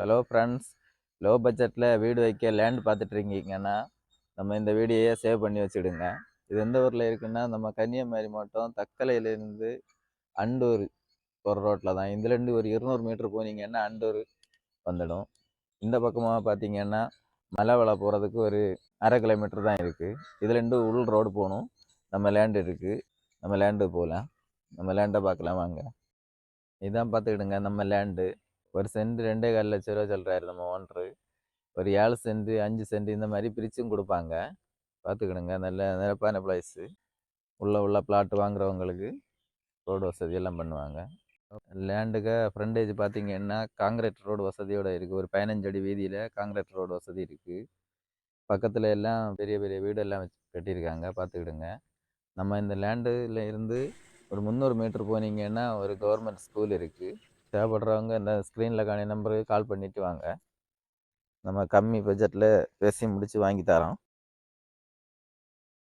Hello friends. Low பட்ஜெட்டில் வீடு வைக்க லேண்ட் பார்த்துட்டு இருக்கீங்கன்னா நம்ம இந்த வீடியோயை சேவ் பண்ணி வச்சுடுங்க. இது எந்த ஊரில் இருக்குன்னா நம்ம கன்னியாகுமரி மாவட்டம் தக்கலையிலேருந்து அண்டூர் போகிற ரோட்டில் தான். இதுலேருந்து ஒரு 200 மீட்டர் போனீங்கன்னா அண்டூர் வந்துடும். இந்த பக்கமாக பார்த்தீங்கன்னா மலைவள போகிறதுக்கு ஒரு 1/2 கிலோமீட்டர் தான் இருக்குது. இதுலேருந்து உள் ரோடு போகணும். நம்ம லேண்டு இருக்குது. நம்ம லேண்டு போகலாம். நம்ம லேண்டை பார்க்கலாம் வாங்க. இதான் பார்த்துக்கிடுங்க நம்ம லேண்டு. ஒரு சென்ட் 2,4 லட்ச ரூபா சொல்கிறாரு நம்ம ஓனரு. ஒரு 7 சென்ட் 5 சென்ட் இந்த மாதிரி பிரிச்சும் கொடுப்பாங்க. பார்த்துக்கிடுங்க, நல்ல நிரப்பான பிளேஸு. உள்ள பிளாட் வாங்குறவங்களுக்கு ரோடு வசதி எல்லாம் பண்ணுவாங்க. லேண்டுக்கு ஃப்ரண்டேஜ் பார்த்தீங்கன்னா காங்கிரீட் ரோடு வசதியோடு இருக்குது. ஒரு 15 அடி வீதியில் காங்கிரீட் ரோடு வசதி இருக்குது. பக்கத்தில் எல்லாம் பெரிய பெரிய வீடெல்லாம் வச்சு கட்டியிருக்காங்க. பார்த்துக்கிடுங்க. நம்ம இந்த லேண்டில் இருந்து ஒரு 300 மீட்டர் போனீங்கன்னா ஒரு கவர்மெண்ட் ஸ்கூல் இருக்குது. தேவைப்படுறவங்க இந்த ஸ்க்ரீனில் காணி நம்பருக்கு கால் பண்ணிவிட்டு வாங்க. நம்ம கம்மி பட்ஜெட்டில் பேசி முடித்து வாங்கி தரோம்.